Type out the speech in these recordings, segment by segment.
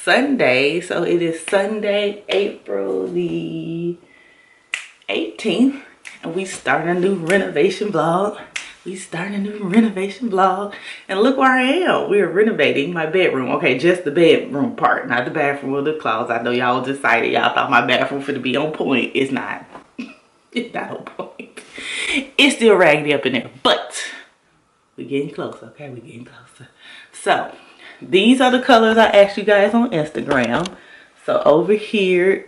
Sunday. So it is Sunday, April the 18th. And we start a new renovation vlog. And look where I am. We are renovating my bedroom. Okay, just the bedroom part, not the bathroom or the closet. I know y'all was excited. Y'all thought my bathroom for to be on point. It's not. It's not on point. It's still raggedy up in there. But we're getting closer, okay? We're getting closer. So these are the colors I asked you guys on Instagram. So over here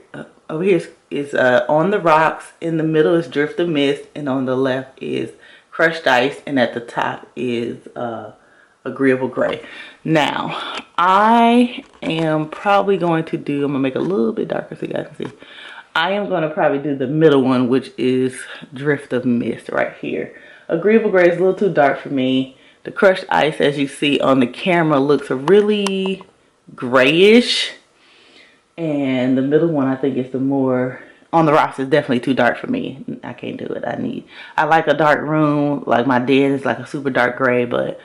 is On the Rocks. In the middle is Drift of Mist, and on the left is Crushed Ice, and at the top is Agreeable Gray. Now I am probably going to do, I'm gonna make it a little bit darker so you guys can see. I am gonna probably do the middle one, which is Drift of Mist right here. Agreeable Gray is a little too dark for me. The Crushed Ice, as you see on the camera, looks really grayish. And the middle one, I think, is the more, On the Rocks is definitely too dark for me. I can't do it. I like a dark room. Like my den is like a super dark gray, but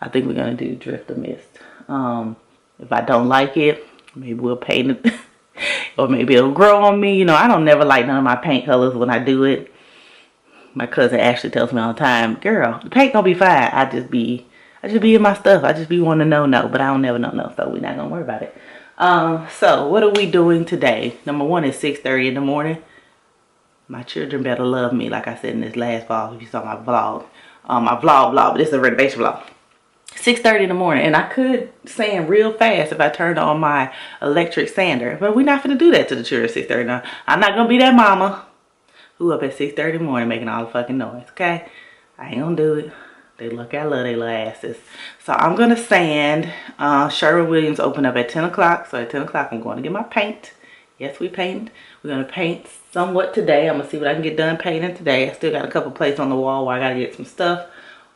I think we're gonna do Drift of Mist. If I don't like it, maybe we'll paint it. Or maybe it'll grow on me. You know, I don't never like none of my paint colors when I do it. My cousin Ashley tells me all the time, girl, the paint gonna be fine. I just be in my stuff. I just be wanting to know no, but I don't never know no, so we're not gonna worry about it. So what are we doing today? Number one is 6:30 in the morning. My children better love me, like I said in this last vlog, if you saw my vlog. But this is a renovation vlog. 6:30 in the morning, and I could sand real fast if I turned on my electric sander, but we're not gonna do that to the children at 6:30 now. I'm not gonna be that mama who up at 6:30 in the morning making all the fucking noise, okay? I ain't gonna do it. They look, I love their little asses. So I'm gonna sand. Sherwin-Williams open up at 10 o'clock, so at 10 o'clock I'm going to get my paint. Yes, we paint. We're gonna paint somewhat today. I'm gonna see what I can get done painting today. I still got a couple places on the wall where I gotta get some stuff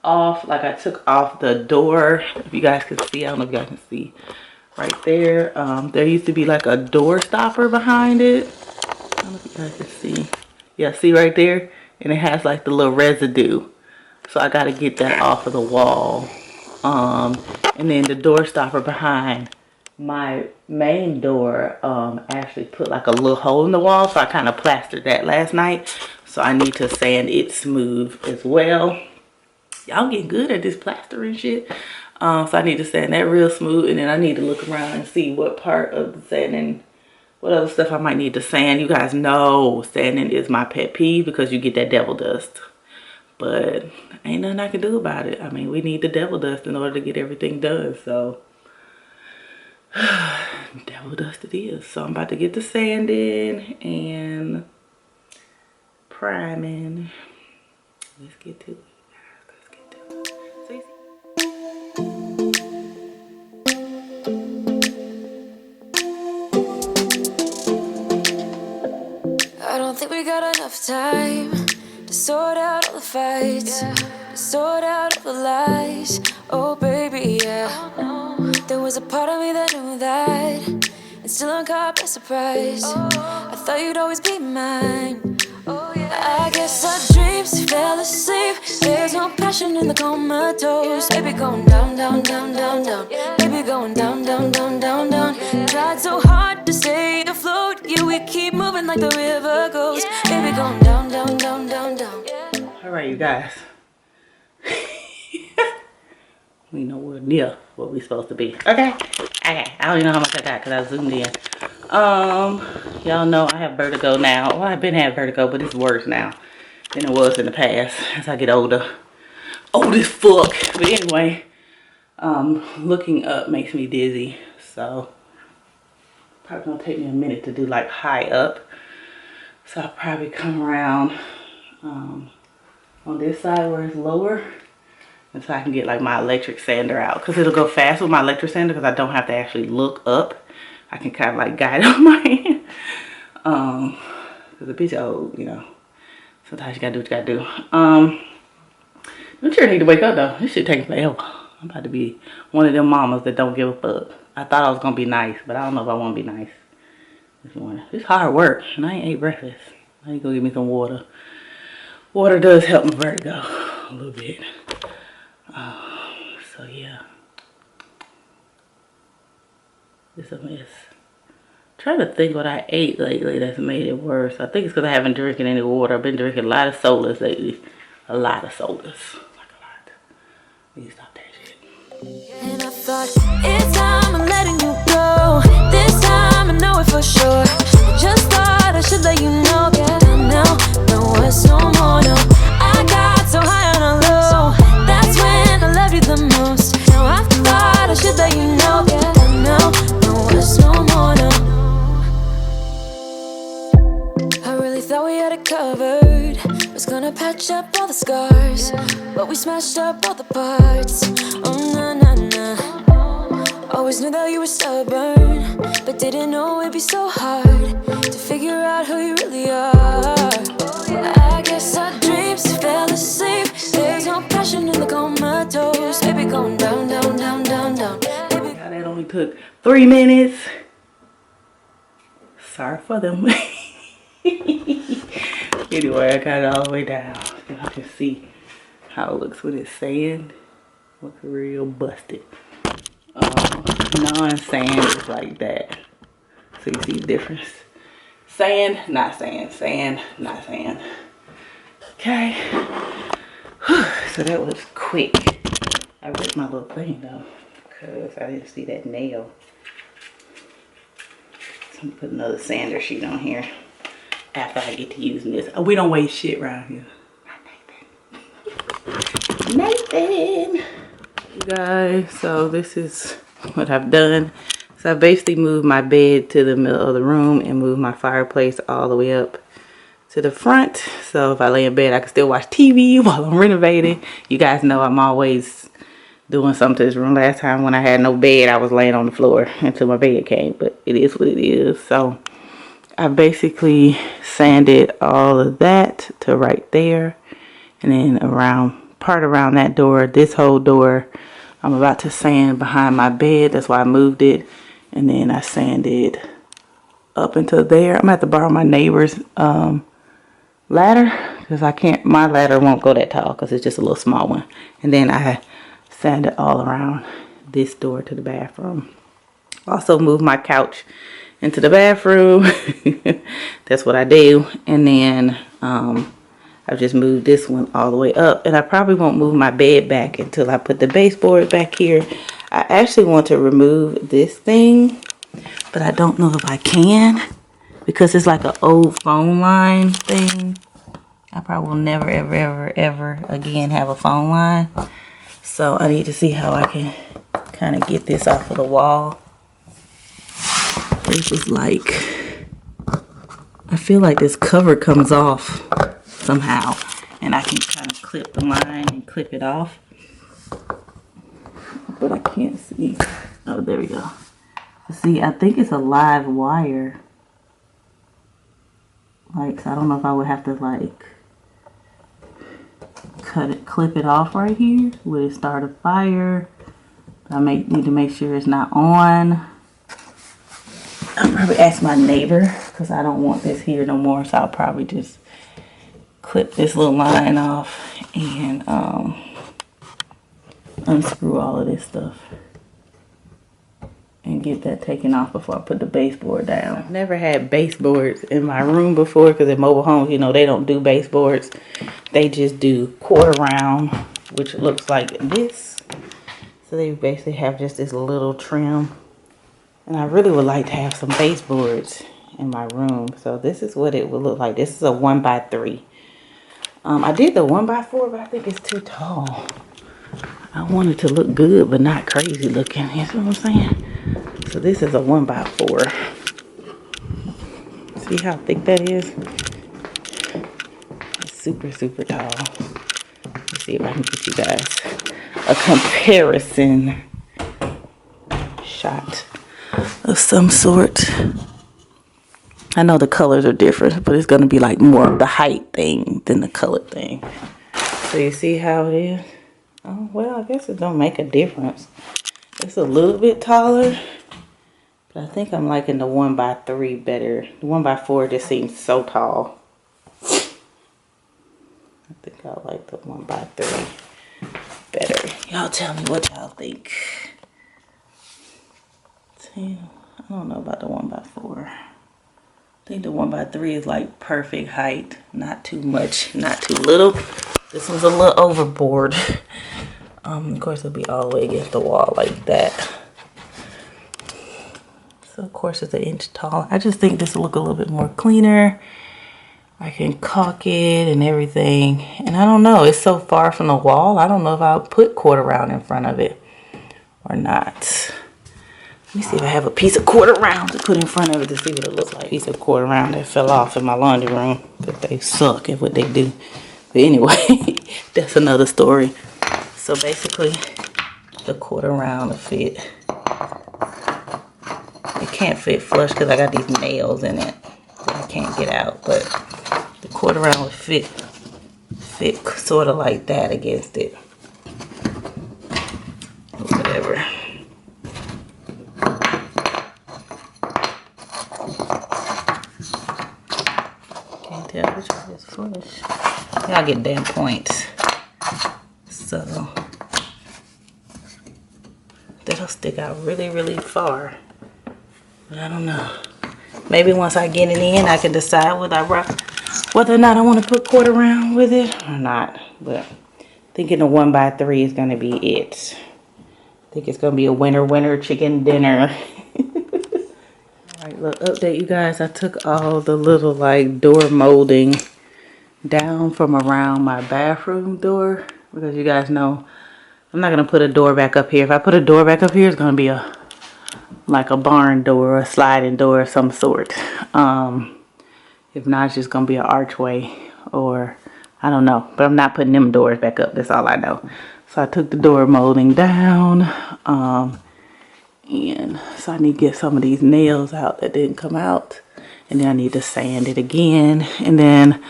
off. Like I took off the door, if you guys can see. I don't know if you guys can see right there. There used to be like a door stopper behind it. I don't know if you guys can see. Yeah, see right there? And it has like the little residue. So I gotta get that off of the wall. And then the door stopper behind my main door actually put like a little hole in the wall. So I kind of plastered that last night. So I need to sand it smooth as well. Y'all get good at this plastering shit. So I need to sand that real smooth. And then I need to look around and see what part of the sanding, what other stuff I might need to sand. You guys know sanding is my pet peeve because you get that devil dust. But ain't nothing I can do about it. I mean, we need the devil dust in order to get everything done. So devil dust it is. So I'm about to get the sanding and priming. Let's get to it. I don't think we got enough time to sort out all the fights, to sort out all the lies. Oh baby, yeah. There was a part of me that knew that, and still I'm caught by surprise. I thought you'd always be mine. I guess our dreams fell asleep. There's no passion in the comatose. Baby going down, down, down, down, down. Baby going down, down, down, down, down. Tried so hard to stay afloat. Yeah, we keep moving like the river goes. Baby going down, down, down, down, down. All right, you guys. We nowhere near what we supposed to be. Okay. I don't even know how much I got because I zoomed in. Y'all know I have vertigo now. Well, I've been having vertigo, but it's worse now than it was in the past as I get older. Old as fuck. But anyway, looking up makes me dizzy. So probably gonna take me a minute to do like high up. So I'll probably come around on this side where it's lower. And so I can get like my electric sander out. Because it'll go fast with my electric sander because I don't have to actually look up. I can kind of like guide on my hand. Because the bitch old, you know. Sometimes you gotta do what you gotta do. I'm sure I need to wake up though. This shit takes forever. I'm about to be one of them mamas that don't give a fuck. I thought I was gonna be nice, but I don't know if I wanna be nice this morning. It's hard work and I ain't ate breakfast. I need to go get me some water. Water does help my vertigo a little bit. So yeah. It's a mess. Trying to think what I ate lately that's made it worse. I think it's because I haven't drinking any water. I've been drinking a lot of sodas lately. A lot of sodas. Like a lot. Please stop that shit. And I thought, it's time I'm letting you go. This time I know it for sure. I just thought I should let you know. Yeah, now, no, it's no more, no. I got so high on a low. That's when I loved you the most. Now I thought I should let you know. Yeah, now, no, it's no more, no. I really thought we had it covered. Was gonna patch up all the scars, but we smashed up all the parts. Oh, nah, nah, nah. Always knew that you were stubborn, but didn't know it'd be so hard to figure out who you really are. I guess our dreams fell asleep. There's no passion in the comatose. Baby, going down, down, down, down, down. Baby. God, that only took 3 minutes. Sorry for them. Anyway, I got it all the way down. Y'all can see how it looks when it's sand. Looks real busted. Non-sand is like that. So you see the difference. Sand, not sand. Sand, not sand. Okay. Whew. So that was quick. I ripped my little thing though, because I didn't see that nail. So I'm gonna put another sander sheet on here after I get to using this. Oh, we don't waste shit around here. Nathan. You guys, so this is what I've done. So I basically moved my bed to the middle of the room and moved my fireplace all the way up to the front. So if I lay in bed, I can still watch TV while I'm renovating. You guys know I'm always doing something to this room. Last time when I had no bed, I was laying on the floor until my bed came, but it is what it is. So I basically sanded all of that to right there, and then part around that door, this whole door, I'm about to sand behind my bed. That's why I moved it, and then I sanded up into there. I'm gonna have to borrow my neighbor's ladder because my ladder won't go that tall because it's just a little small one. And then I sanded all around this door to the bathroom. Also moved my couch into the bathroom. That's what I do. And then I've just moved this one all the way up, and I probably won't move my bed back until I put the baseboard back here. I actually want to remove this thing, but I don't know if I can because it's like an old phone line thing. I probably will never ever ever ever again have a phone line, so I need to see how I can kind of get this off of the wall. This is like, I feel like this cover comes off somehow, and I can kind of clip the line and clip it off, but I can't see. Oh, there we go. See, I think it's a live wire. Like, so I don't know if I would have to like clip it off right here. Would it start a fire? I need to make sure it's not on. I'll probably ask my neighbor because I don't want this here no more, so I'll probably just clip this little line off and unscrew all of this stuff and get that taken off before I put the baseboard down. I've never had baseboards in my room before because in mobile homes, you know, they don't do baseboards. They just do quarter round, which looks like this. So they basically have just this little trim. And I really would like to have some baseboards in my room. So this is what it would look like. This is a 1x3. I did the 1x4, but I think it's too tall. I want it to look good, but not crazy looking. You know what I'm saying? So this is a 1x4. See how thick that is? It's super, super tall. Let's see if I can get you guys a comparison shot of some sort. I know the colors are different, but it's going to be like more of the height thing than the color thing. So you see how it is? Oh, well, I guess it don't make a difference. It's a little bit taller, but I think I'm liking the 1x3 better. The 1x4 just seems so tall. I think I like the 1x3 better. Y'all tell me what y'all think. 10. I don't know about the 1x4. I think the 1x3 is like perfect height. Not too much, not too little. This one's a little overboard. Of course, it'll be all the way against the wall like that. So, of course, it's an inch tall. I just think this will look a little bit more cleaner. I can caulk it and everything. And I don't know, it's so far from the wall. I don't know if I'll put quarter round in front of it or not. Let me see if I have a piece of quarter round to put in front of it to see what it looks like. Piece of quarter round that fell off in my laundry room. But they suck at what they do. But anyway, that's another story. So basically, the quarter round will fit. It can't fit flush because I got these nails in it that I can't get out. But the quarter round will fit sort of like that against it. Whatever. Can't tell which one is flush. Y'all get damn points. So that'll stick out really, really far. But I don't know. Maybe once I get it in, I can decide whether or not I want to put quarter round with it or not. But thinking the 1x3 is going to be it. I think it's going to be a winter chicken dinner. Alright, little update, you guys. I took all the little like door molding down from around my bathroom door. Because you guys know, I'm not going to put a door back up here. If I put a door back up here, it's going to be like a barn door or a sliding door of some sort. If not, it's just going to be an archway or I don't know. But I'm not putting them doors back up. That's all I know. So I took the door molding down. And so I need to get some of these nails out that didn't come out. And then I need to sand it again. And then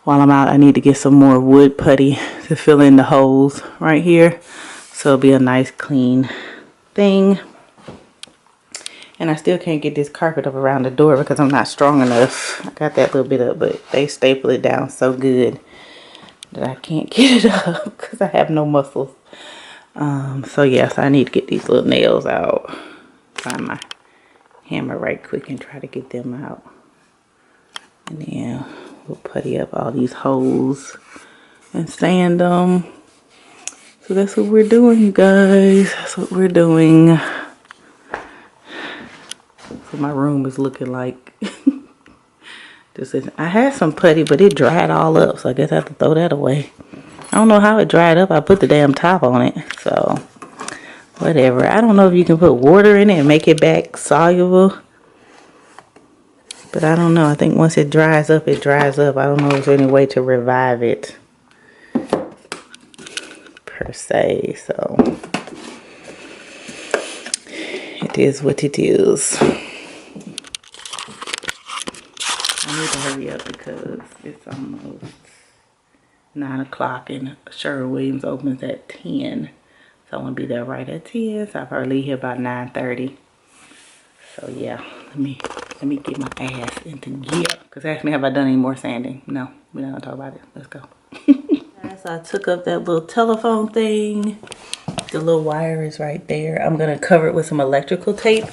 while I'm out, I need to get some more wood putty to fill in the holes right here. So it'll be a nice clean thing. And I still can't get this carpet up around the door because I'm not strong enough. I got that little bit up, but they staple it down so good that I can't get it up because I have no muscles. So yes, I need to get these little nails out. Find my hammer right quick and try to get them out. And then we'll putty up all these holes and sand them. So that's what we're doing, you guys. That's what we're doing. So my room is looking like this is. I had some putty, but it dried all up, so I guess I have to throw that away. I don't know how it dried up. I put the damn top on it, so whatever. I don't know if you can put water in it and make it back soluble, but I don't know. I think once it dries up, it dries up. I don't know if there's any way to revive it per se, so it is what it is. I need to hurry up because it's almost 9 o'clock and Sherwin-Williams opens at 10. So I want to be there right at 10. So I'll probably leave here about 9:30. So yeah, let me get my ass into gear. Because ask me, have I done any more sanding? No, we're not going to talk about it. Let's go. So I took up that little telephone thing. The little wire is right there. I'm going to cover it with some electrical tape.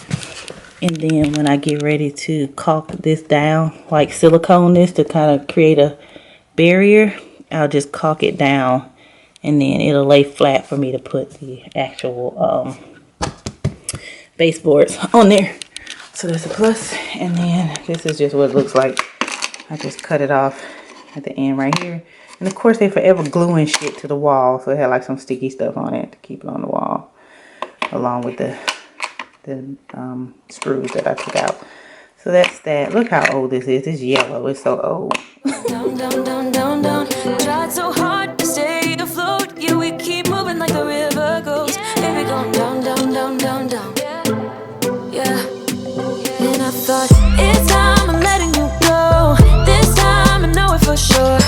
And then when I get ready to caulk this down, like silicone this to kind of create a barrier, I'll just caulk it down and then it'll lay flat for me to put the actual baseboards on there. So that's a plus. And then this is just what it looks like. I just cut it off at the end right here. And of course they forever gluing shit to the wall, so it had like some sticky stuff on it to keep it on the wall, along with the screws that I took out. So that's that. Look how old this is. It's yellow. It's so old. Down, down, down, down, down. Tried so hard to stay afloat. Yeah, we keep moving like the river goes. Baby, going down, down, down, down, down. Yeah. And I thought, it's time I'm letting you go. This time I know it for sure.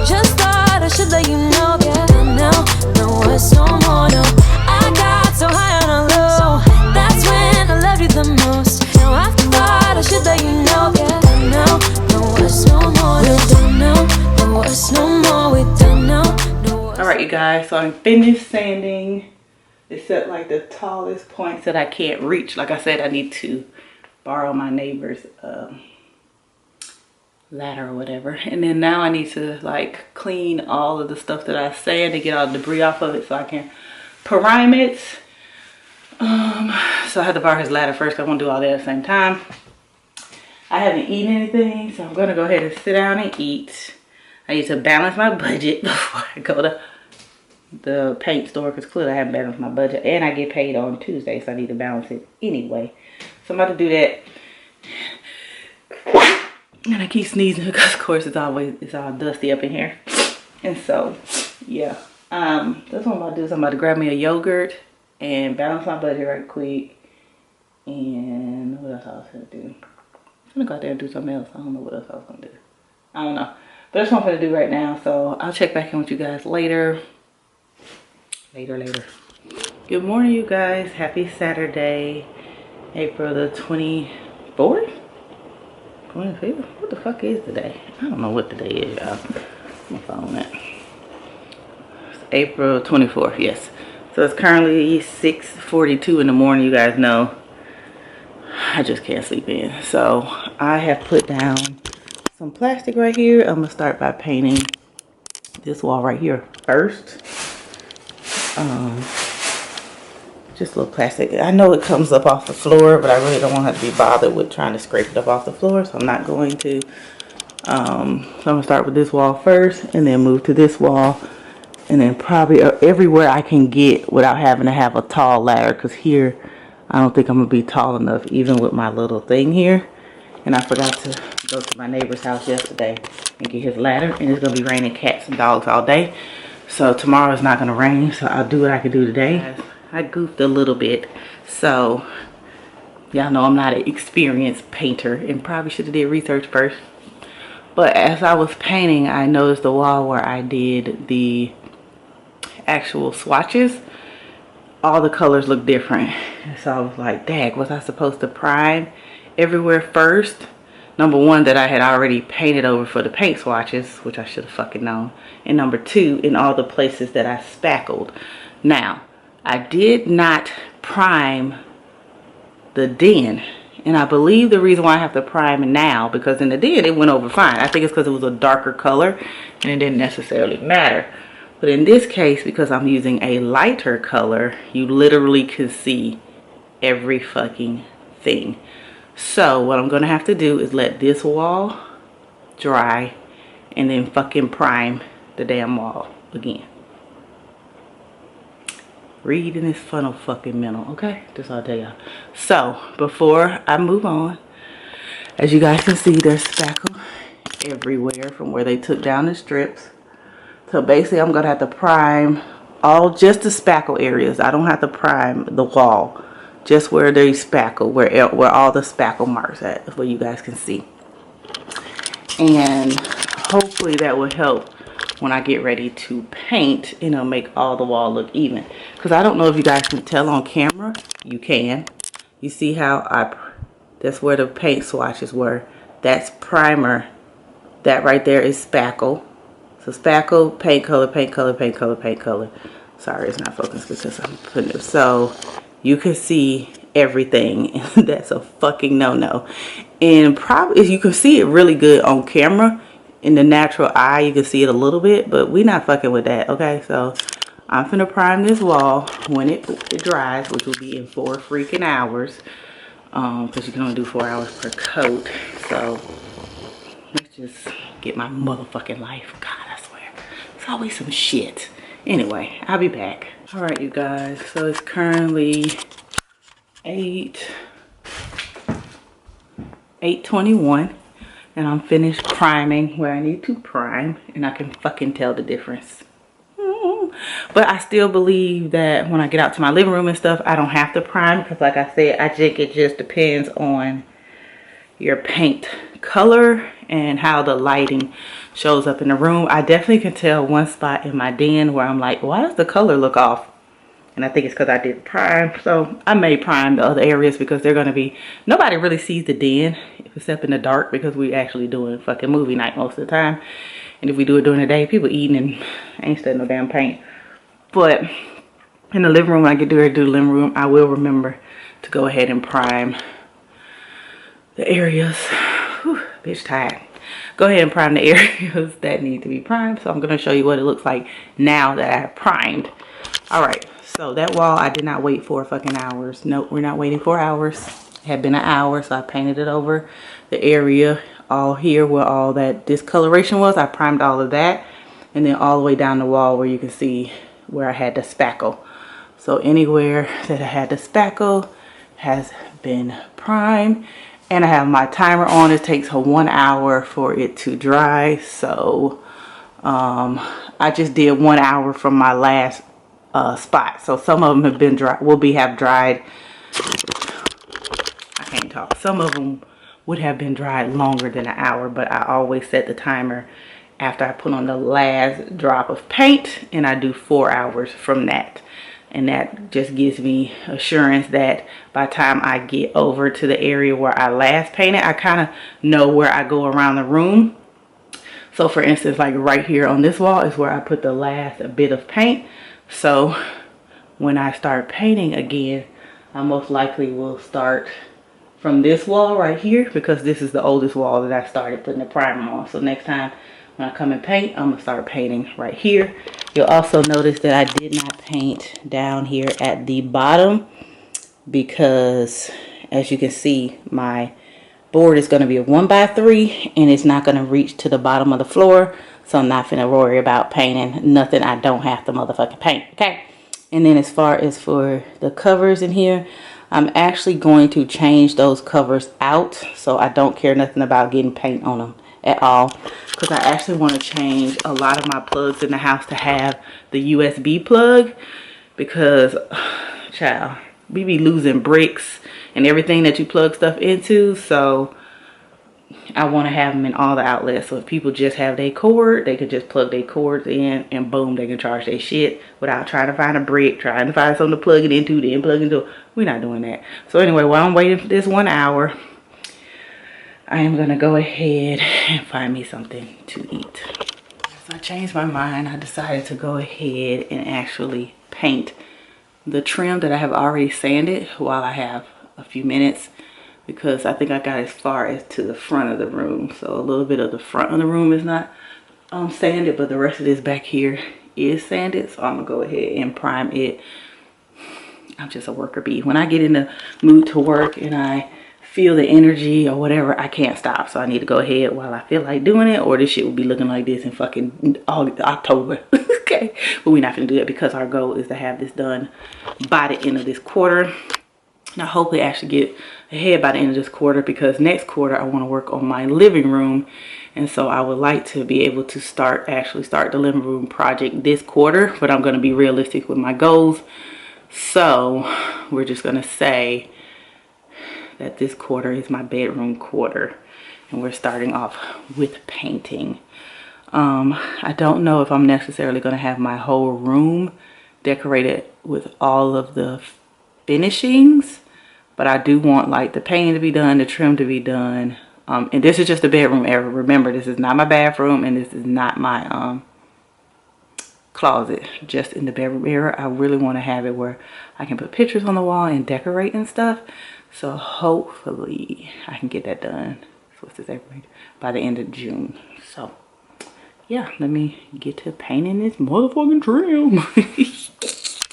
Just thought I should let you know. Yeah, now, no words no more, no. I got so high on a low. That's when I loved you the most. Now I thought I should let you know. Yeah, now, no words no more. We don't know, no words no more. We don't know, no words. Alright, you guys, so I'm finished sanding. Except like the tallest points that I can't reach. Like I said, I need to borrow my neighbor's ladder or whatever. And then now I need to like clean all of the stuff that I sand to get all the debris off of it so I can prime it. So I have to borrow his ladder first. I want to do all that at the same time. I haven't eaten anything, so I'm gonna go ahead and sit down and eat. I need to balance my budget before I go to the paint store, because clearly I haven't balanced my budget, and I get paid on Tuesday, so I need to balance it anyway. So I'm about to do that. And I keep sneezing because of course it's all dusty up in here. And so yeah, that's what I'm about to do. So I'm about to grab me a yogurt and balance my budget right quick. And what else I was gonna do? I'm gonna go out there and do something else. I don't know what else I was gonna do. I don't know. But that's what I'm gonna do right now. So I'll check back in with you guys later. Later. Good morning, you guys. Happy Saturday, April the 24th? 25th? What the fuck is today? I don't know what today is, y'all. My phone at. It's April 24th, yes. So it's currently 6:42 in the morning. You guys know I just can't sleep in. So I have put down some plastic right here. I'm gonna start by painting this wall right here first. Just a little plastic. I know it comes up off the floor, but I really don't want to have to be bothered with trying to scrape it up off the floor, so I'm not going to. So I'm gonna start with this wall first and then move to this wall, and then probably everywhere I can get without having to have a tall ladder, because here I don't think I'm gonna be tall enough even with my little thing here. And I forgot to go to my neighbor's house yesterday and get his ladder, and it's gonna be raining cats and dogs all day. So tomorrow is not gonna rain, so I'll do what I can do today. I goofed a little bit, so y'all know I'm not an experienced painter and probably should have did research first. But as I was painting, I noticed the wall where I did the actual swatches, all the colors look different. So I was like, dang, was I supposed to prime everywhere first? Number one, that I had already painted over for the paint swatches, which I should have fucking known. And number two, in all the places that I spackled. Now, I did not prime the den. And I believe the reason why I have to prime it now, because in the den it went over fine. I think it's because it was a darker color and it didn't necessarily matter. But in this case, because I'm using a lighter color, you literally can see every fucking thing. So what I'm gonna have to do is let this wall dry and then fucking prime the damn wall again. Reading is funnel fucking mental, okay? That's all I'll tell y'all. So before I move on, as you guys can see, there's spackle everywhere from where they took down the strips. So basically I'm gonna have to prime just the spackle areas. I don't have to prime the wall. Just where they spackle, where all the spackle marks at, where you guys can see. And hopefully that will help when I get ready to paint, you know, make all the wall look even. Because I don't know if you guys can tell on camera. You can. You see how that's where the paint swatches were. That's primer. That right there is spackle. So spackle, paint color, paint color, paint color, paint color. Sorry, it's not focused because I'm putting it. So you can see everything. That's a fucking no-no. And probably you can see it really good on camera. In the natural eye, you can see it a little bit, but we're not fucking with that, okay? So I'm finna prime this wall when it dries, which will be in 4 freaking hours. Because you can only do 4 hours per coat. So let's just get my motherfucking life. God, I swear. It's always some shit. Anyway, I'll be back. All right, you guys. So it's currently 8:21. And I'm finished priming where I need to prime. And I can fucking tell the difference. But I still believe that when I get out to my living room and stuff, I don't have to prime. Because like I said, I think it just depends on your paint color and how the lighting shows up in the room. I definitely can tell one spot in my den where I'm like, why does the color look off? And I think it's because I didn't prime. So I may prime the other areas because they're going to be, nobody really sees the den except in the dark because we actually doing fucking movie night most of the time. And if we do it during the day, people eating and ain't studying no damn paint. But in the living room, when I get to do the living room, I will remember to go ahead and prime the areas. Whew, bitch tired. Go ahead and prime the areas that need to be primed. So I'm going to show you what it looks like now that I have primed. All right, so that wall, I did not wait 4 fucking hours. Nope, we're not waiting 4 hours. It had been an hour, so I painted it over. The area all here where all that discoloration was, I primed all of that. And then all the way down the wall where you can see where I had the spackle. So anywhere that I had the spackle has been primed. And I have my timer on. It takes 1 hour for it to dry. So I just did 1 hour from my last spot. So some of them have been dry, have dried. I can't talk. Some of them would have been dried longer than an hour, but I always set the timer after I put on the last drop of paint, and I do 4 hours from that. And that just gives me assurance that by the time I get over to the area where I last painted, I kind of know where I go around the room. So for instance, like right here on this wall is where I put the last bit of paint. So when I start painting again, I most likely will start from this wall right here, because this is the oldest wall that I started putting the primer on. So next time when I come and paint, I'm gonna start painting right here. You'll also notice that I did not paint down here at the bottom, because as you can see, my board is going to be a 1x3 and it's not going to reach to the bottom of the floor. So I'm not gonna worry about painting nothing I don't have to motherfucking paint. Okay. And then as far as for the covers in here, I'm actually going to change those covers out. So I don't care nothing about getting paint on them at all, because I actually want to change a lot of my plugs in the house to have the USB plug, because child, we be losing bricks and everything that you plug stuff into. So I want to have them in all the outlets, so if people just have their cord, they can just plug their cords in and boom, they can charge their shit without trying to find a brick, trying to find something to plug it into, then plug it into. We're not doing that. So anyway, while I'm waiting for this 1 hour, I am gonna go ahead and find me something to eat. So I changed my mind. I decided to go ahead and actually paint the trim that I have already sanded while I have a few minutes, because I think I got as far as to the front of the room. So a little bit of the front of the room is not sanded, but the rest of this back here is sanded. So I'm gonna go ahead and prime it. I'm just a worker bee. When I get in the mood to work and I feel the energy or whatever, I can't stop. So I need to go ahead while I feel like doing it, or this shit will be looking like this in fucking October. Okay, but we're not gonna do that, because our goal is to have this done by the end of this quarter. Now hopefully actually get ahead by the end of this quarter, because next quarter I want to work on my living room, and so I would like to be able to start the living room project this quarter. But I'm going to be realistic with my goals, so we're just going to say that this quarter is my bedroom quarter, and we're starting off with painting. I don't know if I'm necessarily going to have my whole room decorated with all of the finishings, but I do want like the painting to be done, the trim to be done. And this is just the bedroom area. Remember, this is not my bathroom, and this is not my closet, just in the bedroom area. I really want to have it where I can put pictures on the wall and decorate and stuff. So hopefully I can get that done. So what's this, April? By the end of June. So yeah, let me get to painting this motherfucking trim.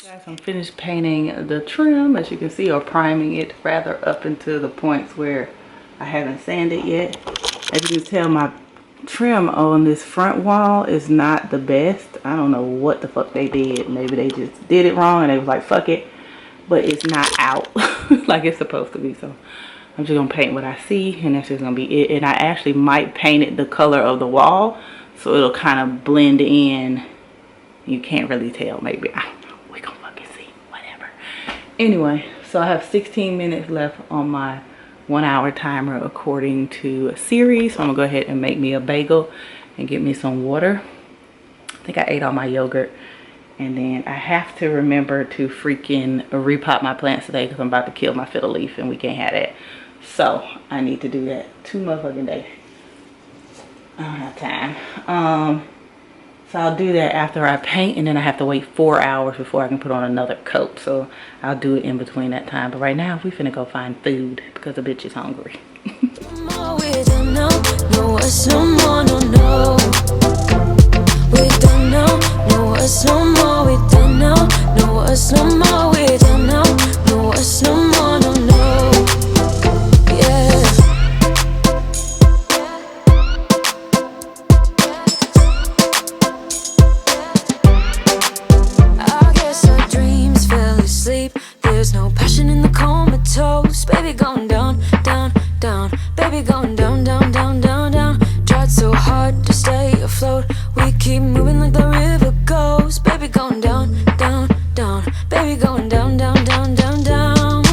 Guys, I'm finished painting the trim, as you can see, or priming it rather, up into the points where I haven't sanded yet. As you can tell, my trim on this front wall is not the best. I don't know what the fuck they did. Maybe they just did it wrong and they was like, fuck it. But it's not out like it's supposed to be. So I'm just gonna paint what I see, and that's just gonna be it. And I actually might paint it the color of the wall, so it'll kind of blend in. You can't really tell, maybe. I don't know. We're gonna fucking see. Whatever. Anyway, so I have 16 minutes left on my 1 hour timer according to a series. So I'm gonna go ahead and make me a bagel and get me some water. I think I ate all my yogurt. And then I have to remember to freaking repot my plants today, because I'm about to kill my fiddle leaf and we can't have that. So I need to do that 2 motherfucking days. I don't have time. So I'll do that after I paint, and then I have to wait 4 hours before I can put on another coat. So I'll do it in between that time. But right now we finna go find food, because the bitch is hungry. no us no more, no, no. We don't know, no us no more. We don't know, no us no more. We don't know, no us no more, no, no. Yeah. I guess our dreams fell asleep. There's no passion in the comatose. Baby going down, down, down. Baby going down, down, down, down, down. Tried so hard to stay afloat. We keep moving like the river goes. Baby going down, down, down. Baby going down, down, down, down, down.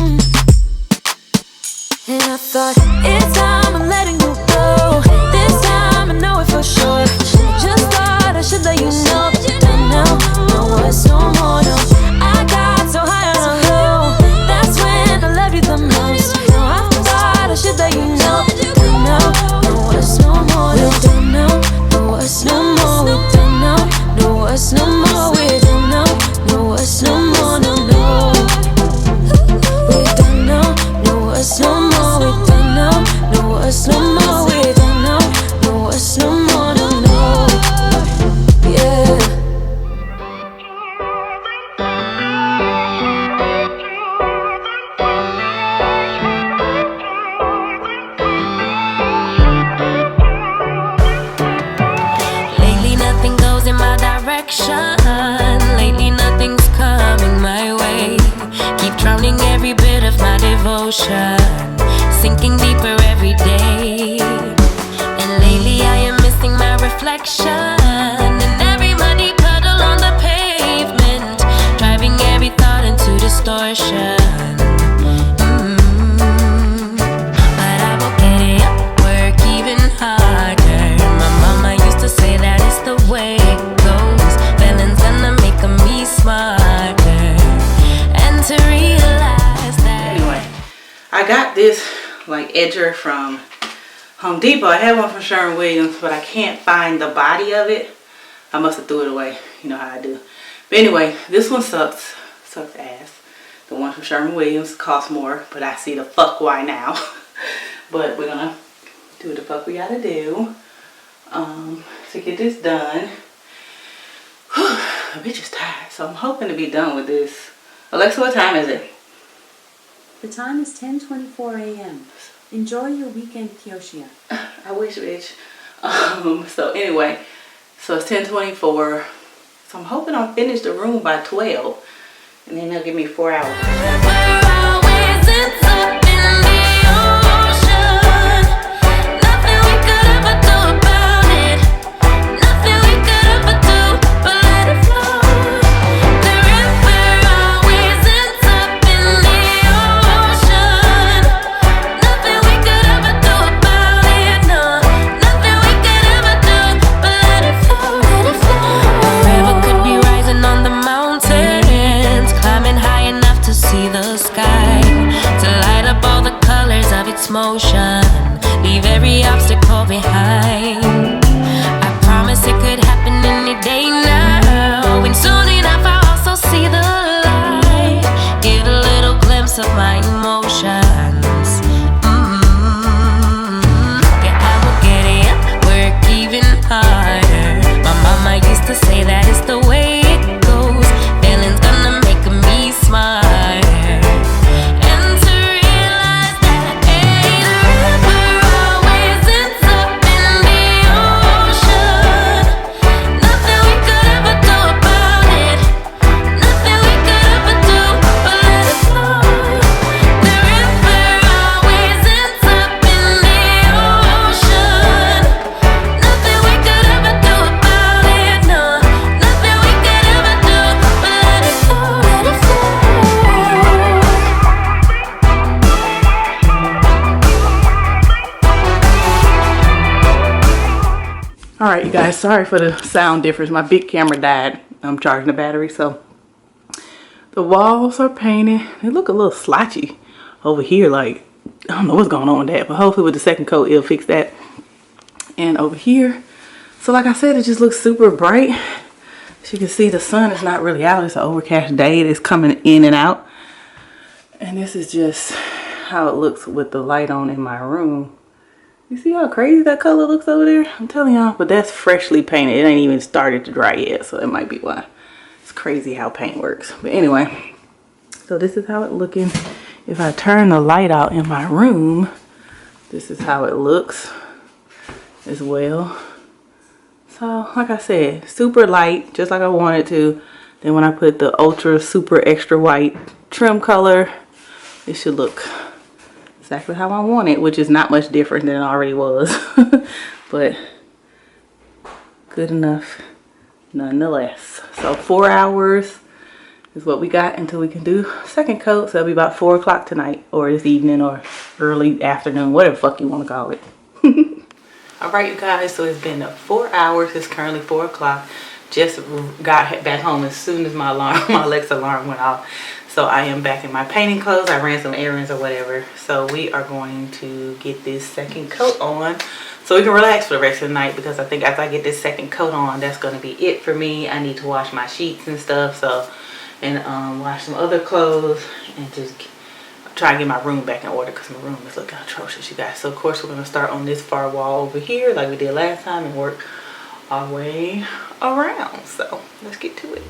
And I thought, it's time I'm letting you go. This time I know it for sure. Just thought I should let you know. Don't know, no us no more, no. I got so high on a hill. That's when I loved you the most. Now I thought I should let you know. Don't know, no us no more, no. Don't know, no us no more. We don't know, no us no more. We don't know, no us no more, no, no. We don't know, no us no more. We don't know, no us no more. We don't know, no us no more, no, no. Yeah. Lately nothing goes in my direction. Lately nothing's coming my way. Keep drowning every bit of my devotion, sinking deeper every day. And lately I am missing my reflection in every muddy puddle on the pavement, driving every thought into distortion. But I will get it up, work even harder. My mama used to say that it's the way it goes. Feeling's gonna make me smarter, and to realize that. Anyway, I got this like edger from Home Depot. I had one from Sherwin-Williams, but I can't find the body of it. I must have threw it away. You know how I do. But anyway, this one sucks ass. The one from Sherwin-Williams costs more, but I see the fuck why now. But we're gonna do what the fuck we gotta do to get this done. The bitch is tired, so I'm hoping to be done with this. Alexa, what time is it? The time is 10:24 a.m. Enjoy your weekend, Keoshia. I wish, bitch. So anyway, so it's 10:24. So I'm hoping I'll finish the room by 12. And then they'll give me 4 hours. We're always up in the ocean. Nothing we could ever do about it. Nothing we could ever do but let it flow. The river always ends up in the ocean. Nothing we could ever do about it, no. Nothing we could ever do but let it flow, let it flow. The river could be rising on the mountains, climbing high enough to see the sky, to light up all the colors of its motion, leave every obstacle behind. I promise it could happen any day now, and soon enough I'll also see the light, get a little glimpse of my emotions. Yeah, I will get it up, work even harder. My mama used to say that it's the way it goes. Feeling's gonna make me smarter, and to realize that, hey, the river always ends up in the ocean. Nothing we could ever do about it. Nothing we could ever do but let it flow. The river always ends up in the ocean. Nothing we could ever do about it, no. Nothing we could ever do but let it flow, let it flow. Alright, you guys, sorry for the sound difference. My big camera died. I'm charging the battery, so the walls are painted. They look a little slotchy over here. Like, I don't know what's going on with that, but hopefully with the second coat it'll fix that. And over here, so like I said, it just looks super bright. As you can see, the sun is not really out. It's an overcast day. It is coming in and out. And this is just how it looks with the light on in my room. You see how crazy that color looks over there? I'm telling y'all, but that's freshly painted. It ain't even started to dry yet, so that might be why. It's crazy how paint works. But anyway, so this is how it's looking. If I turn the light out in my room, this is how it looks as well. So like I said, super light, just like I wanted to. Then when I put the ultra super extra white trim color, it should look exactly how I want it, which is not much different than it already was. But good enough nonetheless. So 4 hours is what we got until we can do second coat. So it'll be about 4 o'clock tonight, or this evening, or early afternoon, whatever the fuck you want to call it. All right, you guys, so it's been 4 hours. It's currently 4 o'clock. Just got back home as soon as my Alexa alarm went off. So I am back in my painting clothes. I ran some errands or whatever. So we are going to get this second coat on so we can relax for the rest of the night, because I think after I get this second coat on, that's going to be it for me. I need to wash my sheets and stuff, so, and wash some other clothes, and just try and get my room back in order, because my room is looking atrocious, you guys. So of course we're going to start on this far wall over here like we did last time and work our way around. So let's get to it.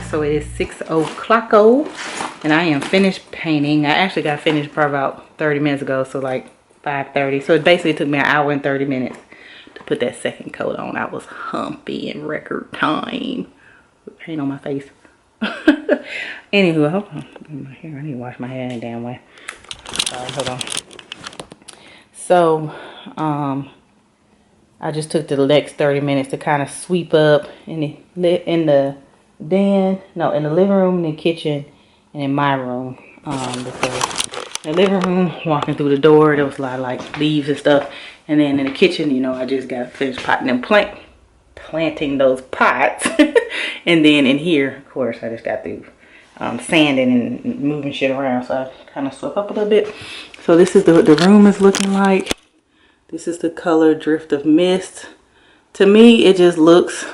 So it is 6 o'clock and I am finished painting. I actually got finished probably about 30 minutes ago, so like 5:30. So it basically took me an hour and 30 minutes to put that second coat on. I was humpy in record time. Paint on my face. Anywho, hold on. My hair, I need to wash my hair any damn way. Sorry, hold on. So I just took the next 30 minutes to kind of sweep up in the living room, in the kitchen, and in my room. Because in the living room, walking through the door, there was a lot of like leaves and stuff. And then in the kitchen, you know, I just got finished potting and planting those pots. And then in here, of course, I just got through sanding and moving shit around. So I kind of swept up a little bit. So this is what the room is looking like. This is the color Drift of Mist. To me, it just looks,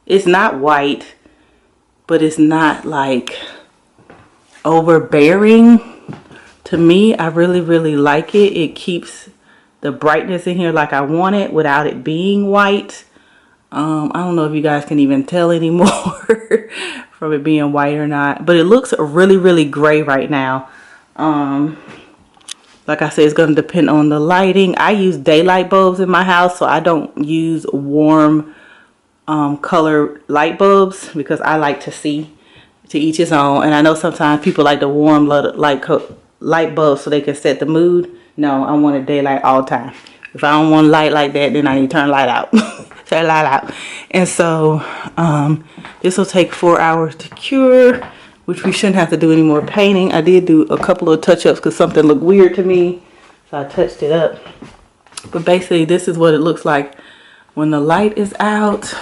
it's not white, but it's not like overbearing. To me, I really, really like it. It keeps the brightness in here like I want it without it being white. I don't know if you guys can even tell anymore from it being white or not. But it looks really, really gray right now. Like I said, it's going to depend on the lighting. I use daylight bulbs in my house, so I don't use warm color light bulbs because I like to see. To each his own. And I know sometimes people like the warm light bulbs so they can set the mood. No, I want a daylight all the time. If I don't want light like that, then I need to turn the light out. Turn the light out. And so this will take 4 hours to cure, which we shouldn't have to do any more painting. I did do a couple of touch-ups because something looked weird to me, so I touched it up. But basically, this is what it looks like when the light is out.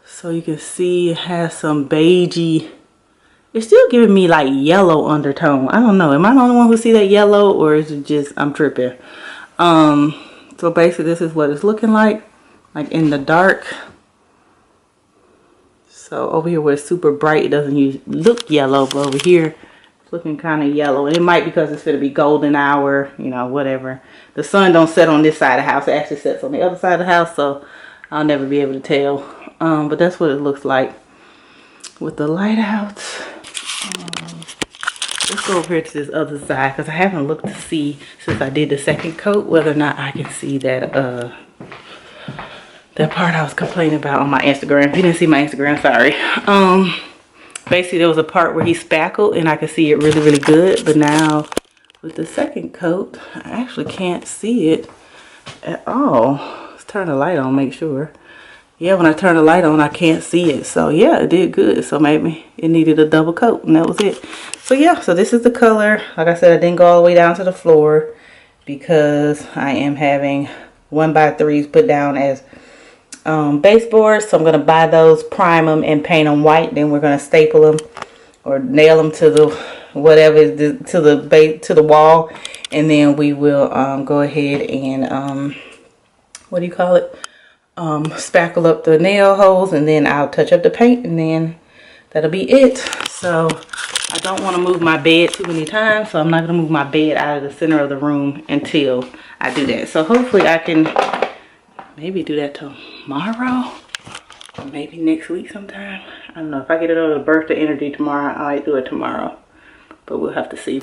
So you can see it has some beigey. It's still giving me like yellow undertone. I don't know. Am I the only one who see that yellow, or is it just I'm tripping? So basically, this is what it's looking like in the dark. So over here where it's super bright, it doesn't look yellow, but over here it's looking kind of yellow. And it might be because it's going to be golden hour, you know, whatever. The sun don't set on this side of the house. It actually sets on the other side of the house, so I'll never be able to tell. But that's what it looks like with the light out. Let's go over here to this other side because I haven't looked to see since I did the second coat whether or not I can see that that part I was complaining about on my Instagram. If you didn't see my Instagram, sorry. Basically there was a part where he spackled and I could see it really, really good. But now with the second coat, I actually can't see it at all. Let's turn the light on, make sure. Yeah, when I turn the light on, I can't see it. So yeah, it did good. So maybe it needed a double coat and that was it. So yeah, so this is the color. Like I said, I didn't go all the way down to the floor because I am having 1x3s put down as baseboards. So I'm going to buy those, prime them, and paint them white. Then we're going to staple them or nail them to the whatever is to the wall. And then we will go ahead and what do you call it? Spackle up the nail holes, and then I'll touch up the paint, and then that'll be it. So I don't want to move my bed too many times, so I'm not going to move my bed out of the center of the room until I do that. So hopefully I can maybe do that tomorrow, or maybe next week sometime. I don't know. If I get another birthday energy tomorrow, I might do it tomorrow, but we'll have to see.